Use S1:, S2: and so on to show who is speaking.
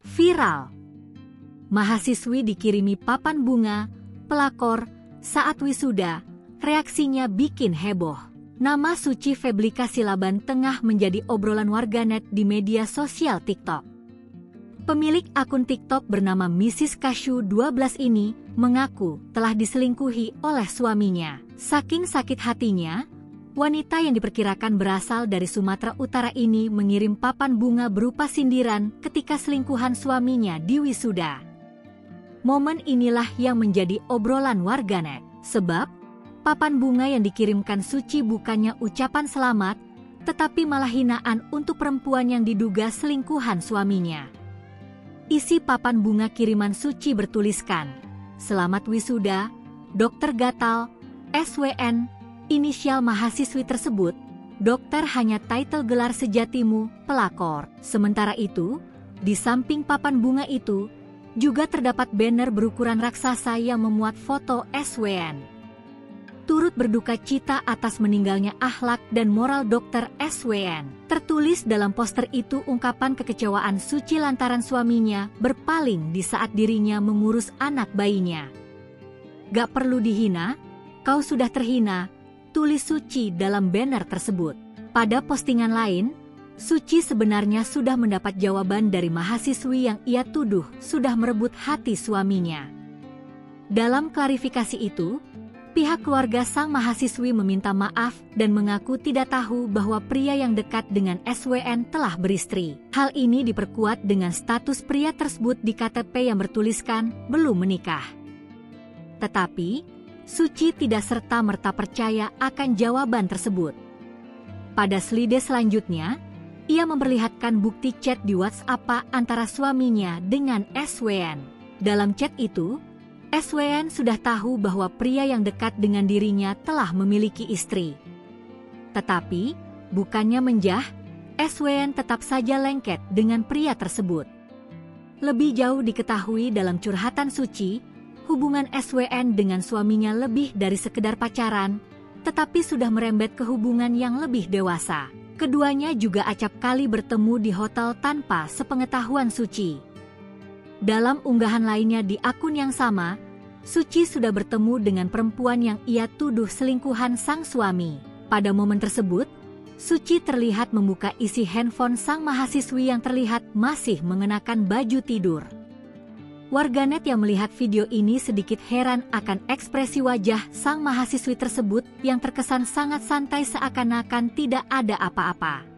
S1: Viral. Mahasiswi dikirimi papan bunga, pelakor, saat wisuda, reaksinya bikin heboh. Nama Suci Feblika Silaban tengah menjadi obrolan warganet di media sosial TikTok. Pemilik akun TikTok bernama Mrs. Kashu 12 ini mengaku telah diselingkuhi oleh suaminya. Saking sakit hatinya, wanita yang diperkirakan berasal dari Sumatera Utara ini mengirim papan bunga berupa sindiran ketika selingkuhan suaminya di wisuda. Momen inilah yang menjadi obrolan warganet, sebab papan bunga yang dikirimkan Suci bukannya ucapan selamat, tetapi malah hinaan untuk perempuan yang diduga selingkuhan suaminya. Isi papan bunga kiriman Suci bertuliskan, "Selamat wisuda, Dokter Gatal, SWN, inisial mahasiswi tersebut, dokter hanya title gelar sejatimu, pelakor." Sementara itu, di samping papan bunga itu, juga terdapat banner berukuran raksasa yang memuat foto SWN. Turut berduka cita atas meninggalnya akhlak dan moral dokter SWN. Tertulis dalam poster itu ungkapan kekecewaan Suci lantaran suaminya berpaling di saat dirinya mengurus anak bayinya. "Gak perlu dihina, kau sudah terhina," tulis Suci dalam banner tersebut. Pada postingan lain, Suci sebenarnya sudah mendapat jawaban dari mahasiswi yang ia tuduh sudah merebut hati suaminya. Dalam klarifikasi itu, pihak keluarga sang mahasiswi meminta maaf dan mengaku tidak tahu bahwa pria yang dekat dengan SWN telah beristri. Hal ini diperkuat dengan status pria tersebut di KTP yang bertuliskan belum menikah. Tetapi, Suci tidak serta-merta percaya akan jawaban tersebut. Pada slide selanjutnya, ia memperlihatkan bukti chat di WhatsApp antara suaminya dengan SWN. Dalam chat itu, SWN sudah tahu bahwa pria yang dekat dengan dirinya telah memiliki istri. Tetapi, bukannya menjah, SWN tetap saja lengket dengan pria tersebut. Lebih jauh diketahui dalam curhatan Suci, hubungan SWN dengan suaminya lebih dari sekedar pacaran, tetapi sudah merembet ke hubungan yang lebih dewasa. Keduanya juga acap kali bertemu di hotel tanpa sepengetahuan Suci. Dalam unggahan lainnya di akun yang sama, Suci sudah bertemu dengan perempuan yang ia tuduh selingkuhan sang suami. Pada momen tersebut, Suci terlihat membuka isi handphone sang mahasiswi yang terlihat masih mengenakan baju tidur. Warganet yang melihat video ini sedikit heran akan ekspresi wajah sang mahasiswi tersebut yang terkesan sangat santai seakan-akan tidak ada apa-apa.